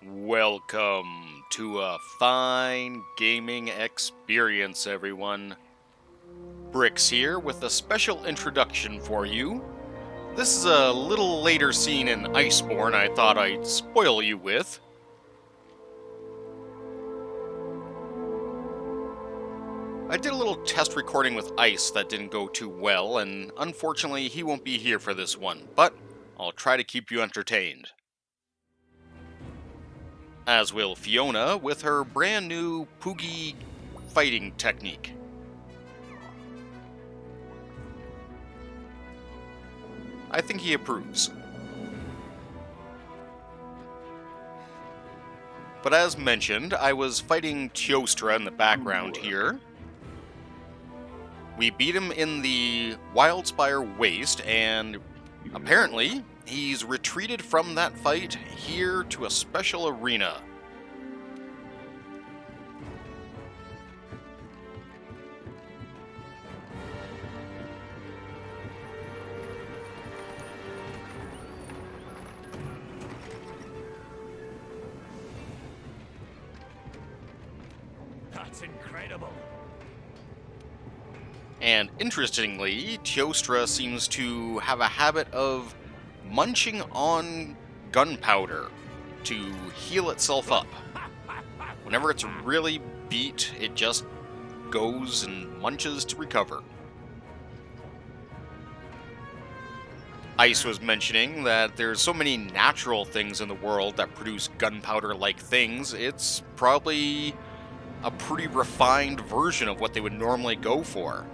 Welcome to a fine gaming experience, everyone. Bricks here with a special introduction for you. This is a little later scene in Iceborne I thought I'd spoil you with. I did a little test recording with Ice that didn't go too well, and unfortunately he won't be here for this one, but I'll try to keep you entertained. As will Fiona with her brand new Poogie fighting technique. I think he approves. But as mentioned, I was fighting Teostra in the background here. We beat him in the Wildspire Waste, and apparently he's retreated from that fight here to a special arena. That's incredible. And interestingly, Teostra seems to have a habit of munching on gunpowder to heal itself up. Whenever it's really beat, it just goes and munches to recover. Ice was mentioning that there's so many natural things in the world that produce gunpowder-like things, it's probably a pretty refined version of what they would normally go for.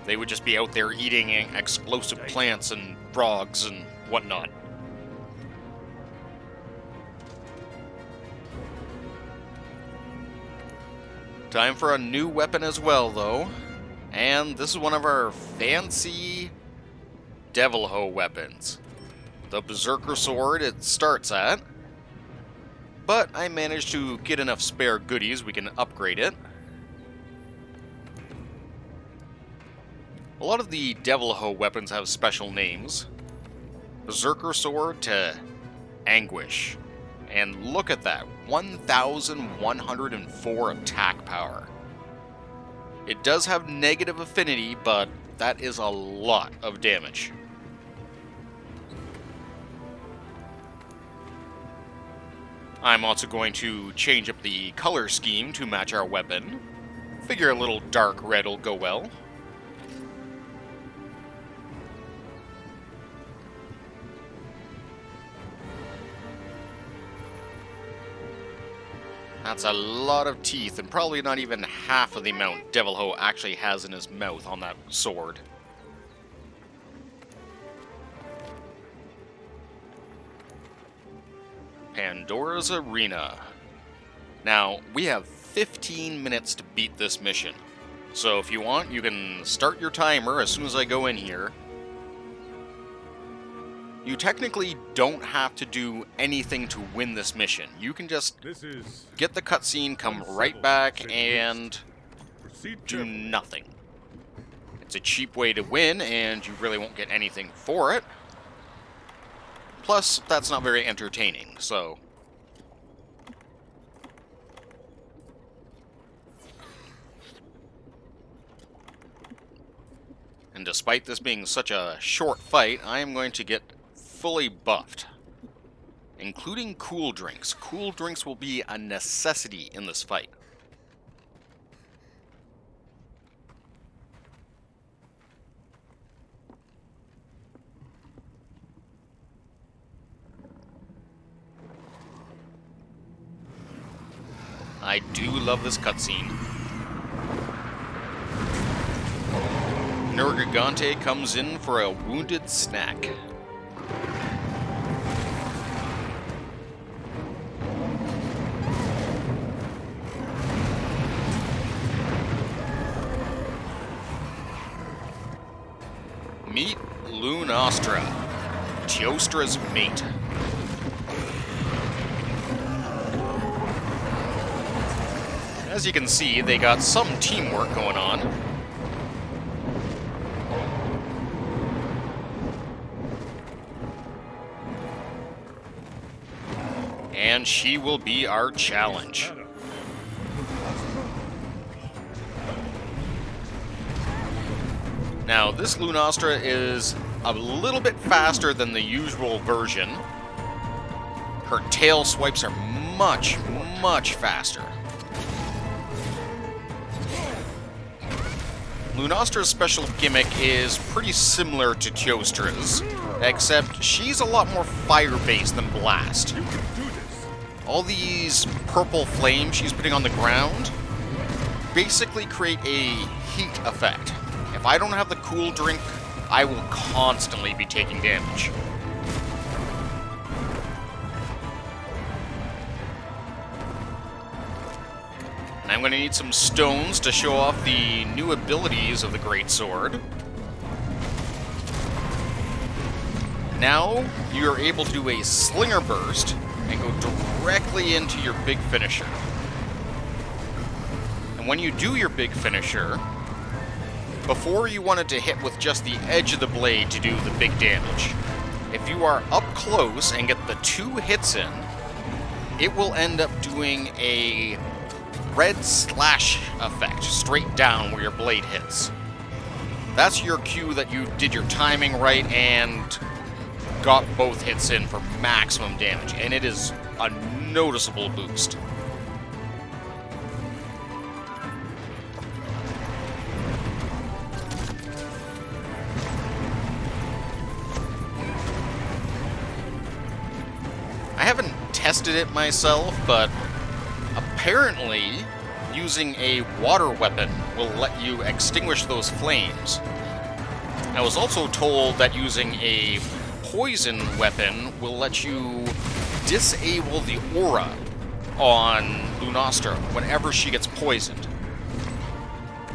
They would just be out there eating explosive plants and frogs and whatnot. Time for a new weapon as well, though. And this is one of our fancy Devil Ho weapons. The Berserker Sword it starts at. But I managed to get enough spare goodies we can upgrade it. A lot of the Devil Ho weapons have special names. Berserker Sword to Anguish. And look at that, 1,104 attack power. It does have negative affinity, but that is a lot of damage. I'm also going to change up the color scheme to match our weapon. Figure a little dark red will go well. That's a lot of teeth, and probably not even half of the amount Devil Ho actually has in his mouth on that sword. Pandora's Arena. Now, we have 15 minutes to beat this mission. So if you want, you can start your timer as soon as I go in here. You technically don't have to do anything to win this mission. You can just get the cutscene, come right back, and do nothing. It's a cheap way to win, and you really won't get anything for it. Plus, that's not very entertaining, so... And despite this being such a short fight, I am going to get fully buffed, including cool drinks. Cool drinks will be a necessity in this fight. I do love this cutscene. Nergigante comes in for a wounded snack. Meet Teostra, Teostra's mate. As you can see, they got some teamwork going on. And she will be our challenge. Now, this Lunastra is a little bit faster than the usual version. Her tail swipes are much, much faster. Lunastra's special gimmick is pretty similar to Teostra's, except she's a lot more fire-based than Blast. All these purple flames she's putting on the ground basically create a heat effect. If I don't have the cool drink, I will constantly be taking damage. And I'm going to need some stones to show off the new abilities of the Greatsword. Now, you're able to do a Slinger Burst and go directly into your big finisher. And when you do your big finisher, before you want it to hit with just the edge of the blade to do the big damage. If you are up close and get the 2 hits in, it will end up doing a red slash effect straight down where your blade hits. That's your cue that you did your timing right and got both hits in for maximum damage, and it is a noticeable boost. I haven't tested it myself, but apparently using a water weapon will let you extinguish those flames. I was also told that using a poison weapon will let you disable the aura on Lunastra whenever she gets poisoned.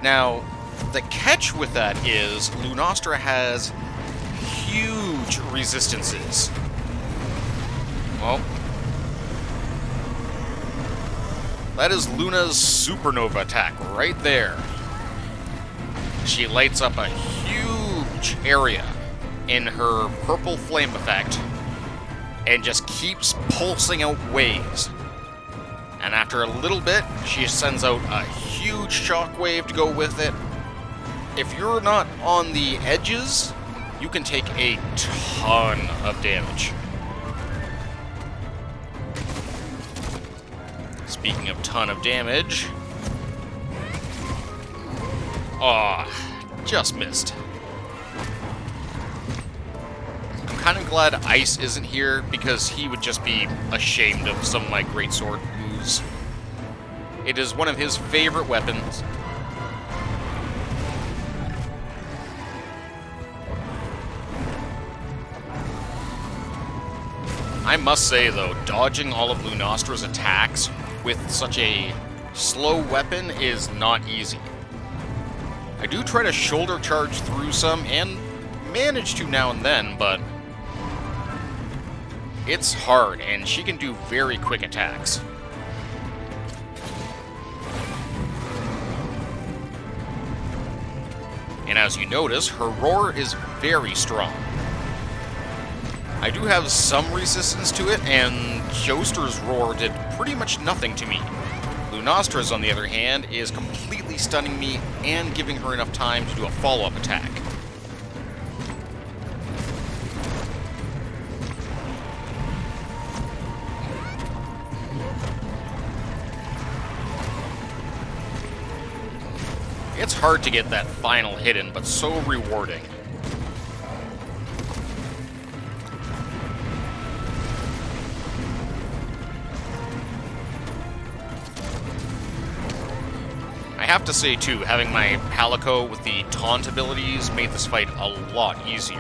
Now, the catch with that is Lunastra has huge resistances. Well, that is Luna's supernova attack right there. She lights up a huge area in her purple flame effect and just keeps pulsing out waves. And after a little bit, she sends out a huge shockwave to go with it. If you're not on the edges, you can take a ton of damage. Speaking of ton of damage... Aw, just missed. I'm kind of glad Ice isn't here, because he would just be ashamed of some of my greatsword moves. It is one of his favorite weapons. I must say, though, dodging all of Lunastra's attacks with such a slow weapon is not easy. I do try to shoulder charge through some, and manage to now and then, but it's hard, and she can do very quick attacks. And as you notice, her roar is very strong. I do have some resistance to it, and Teostra's roar did pretty much nothing to me. Lunastra's, on the other hand, is completely stunning me and giving her enough time to do a follow-up attack. It's hard to get that final hit in, but so rewarding. I have to say, too, having my Palico with the taunt abilities made this fight a lot easier.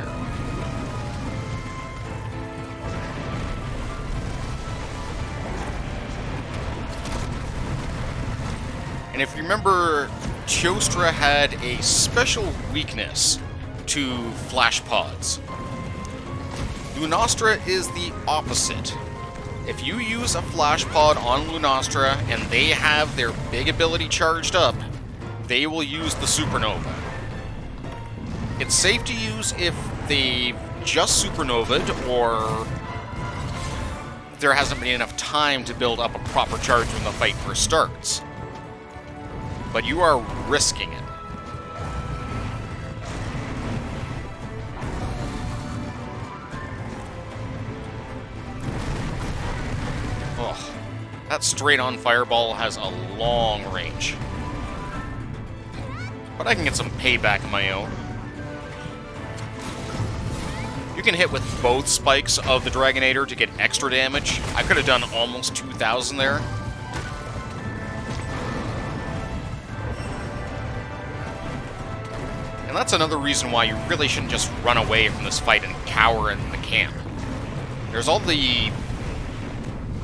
And if you remember, Teostra had a special weakness to flash pods. Lunastra is the opposite. If you use a flash pod on Lunastra and they have their big ability charged up, they will use the supernova. It's safe to use if they've just supernovaed or there hasn't been enough time to build up a proper charge when the fight first starts. But you are risking it. Oh, that straight-on fireball has a long range. But I can get some payback of my own. You can hit with both spikes of the Dragonator to get extra damage. I could have done almost 2,000 there. And that's another reason why you really shouldn't just run away from this fight and cower in the camp. There's all the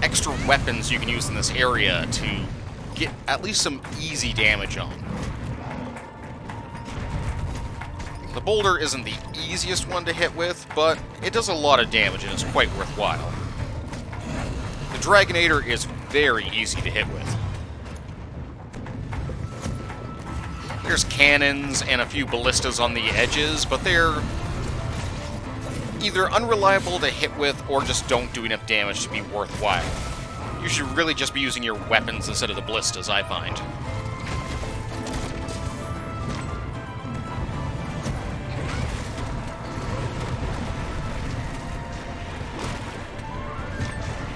extra weapons you can use in this area to get at least some easy damage on. The boulder isn't the easiest one to hit with, but it does a lot of damage and is quite worthwhile. The Dragonator is very easy to hit with. There's cannons and a few ballistas on the edges, but they're either unreliable to hit with or just don't do enough damage to be worthwhile. You should really just be using your weapons instead of the ballistas, I find.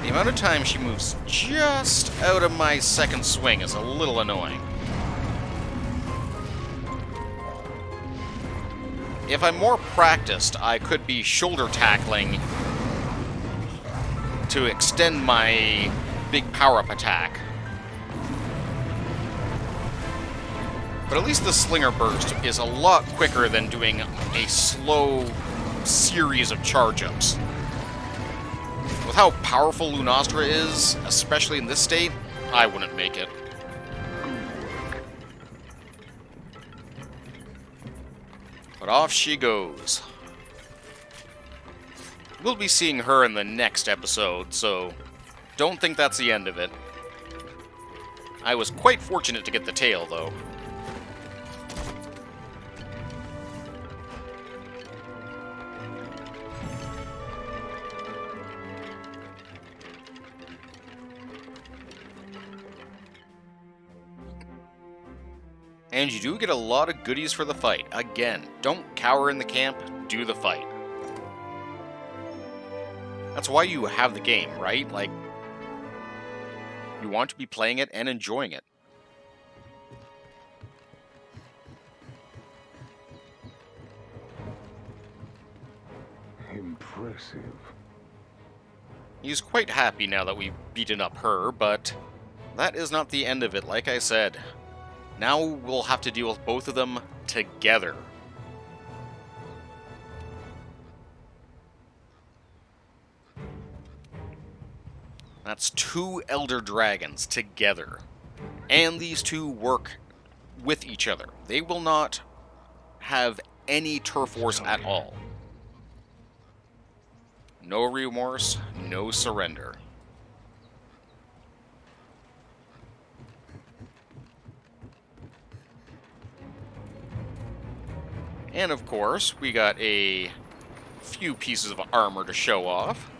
The amount of time she moves just out of my second swing is a little annoying. If I'm more practiced, I could be shoulder tackling to extend my big power-up attack. But at least the Slinger Burst is a lot quicker than doing a slow series of charge-ups. With how powerful Lunastra is, especially in this state, I wouldn't make it. But off she goes. We'll be seeing her in the next episode, so don't think that's the end of it. I was quite fortunate to get the tail, though. And you do get a lot of goodies for the fight. Again, don't cower in the camp, do the fight. That's why you have the game, right? Like, you want to be playing it and enjoying it. Impressive. He's quite happy now that we've beaten up her, but that is not the end of it, like I said. Now we'll have to deal with both of them together. That's 2 Elder Dragons together. And these two work with each other. They will not have any turf wars at all. No remorse, no surrender. And of course, we got a few pieces of armor to show off.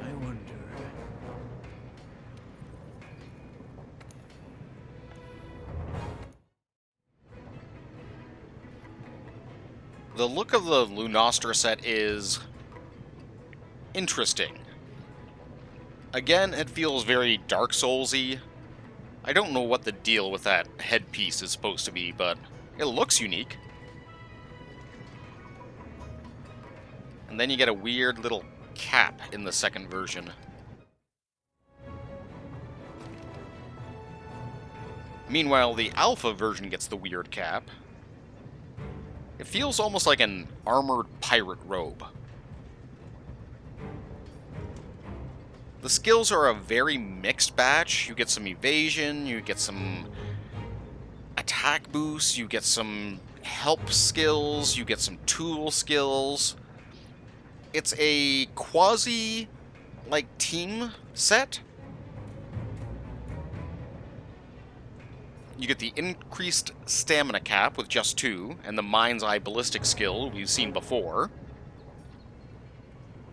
I wonder. The look of the Lunastra set is interesting. Again, it feels very Dark Souls-y. I don't know what the deal with that headpiece is supposed to be, but it looks unique. And then you get a weird little cap in the second version. Meanwhile, the alpha version gets the weird cap. It feels almost like an armored pirate robe. The skills are a very mixed batch. You get some evasion, you get some attack boosts, you get some help skills, you get some tool skills. It's a quasi, like, team set. You get the increased stamina cap with just 2, and the Mind's Eye ballistic skill we've seen before.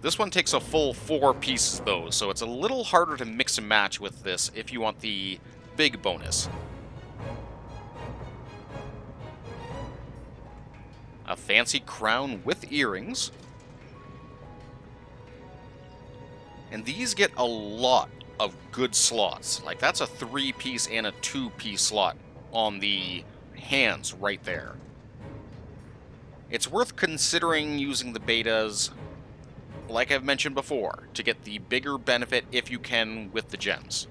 This one takes a full 4 pieces though, so it's a little harder to mix and match with this if you want the big bonus. A fancy crown with earrings. And these get a lot of good slots. Like, that's a 3-piece and a 2-piece slot on the hands right there. It's worth considering using the betas, like I've mentioned before, to get the bigger benefit if you can with the gems.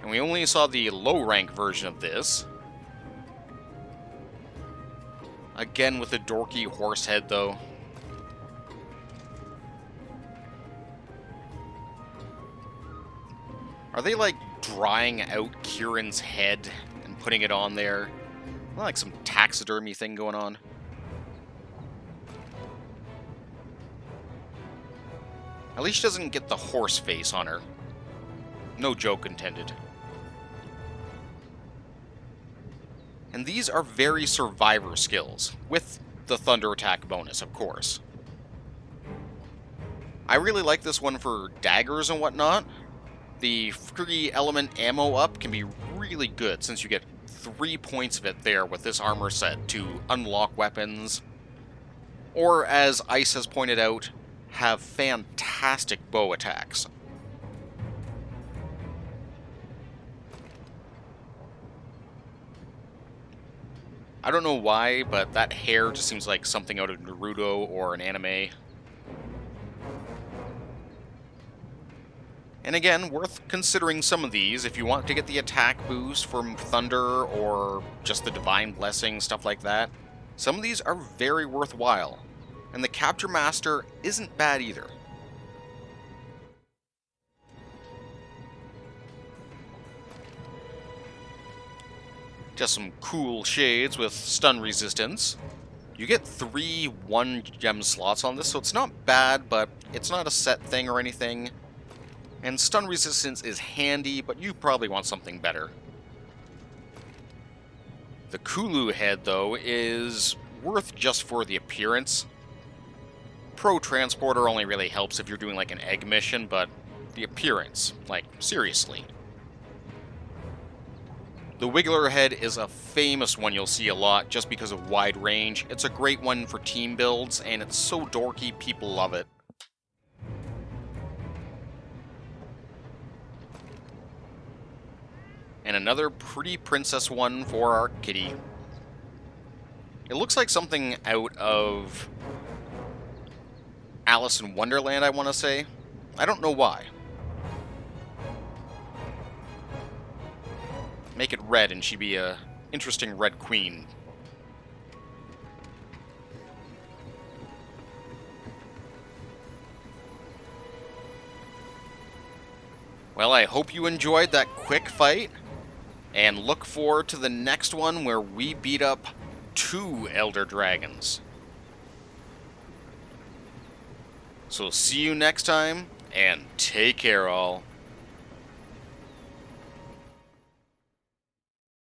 And we only saw the low-rank version of this. Again with the dorky horse head, though. Are they, like, drying out Kieran's head and putting it on there? Like some taxidermy thing going on. At least she doesn't get the horse face on her. No joke intended. And these are very survivor skills, with the thunder attack bonus, of course. I really like this one for daggers and whatnot. The free element ammo up can be really good since you get 3 points of it there with this armor set to unlock weapons. Or, as Ice has pointed out, have fantastic bow attacks. I don't know why, but that hair just seems like something out of Naruto or an anime. And again, worth considering some of these if you want to get the attack boost from Thunder or just the Divine Blessing, stuff like that. Some of these are very worthwhile, and the Capture Master isn't bad either. Just some cool shades with stun resistance. You get 3 1-gem slots on this, so it's not bad, but it's not a set thing or anything. And stun resistance is handy, but you probably want something better. The Kulu head, though, is worth just for the appearance. Pro Transporter only really helps if you're doing like an egg mission, but the appearance, like, seriously. The Wiggler head is a famous one you'll see a lot just because of wide range. It's a great one for team builds, and it's so dorky, people love it. And another pretty princess one for our kitty. It looks like something out of Alice in Wonderland, I want to say. I don't know why. Make it red and she'd be a interesting red queen. Well, I hope you enjoyed that quick fight, and look forward to the next one where we beat up 2 Elder Dragons. So see you next time, and take care all.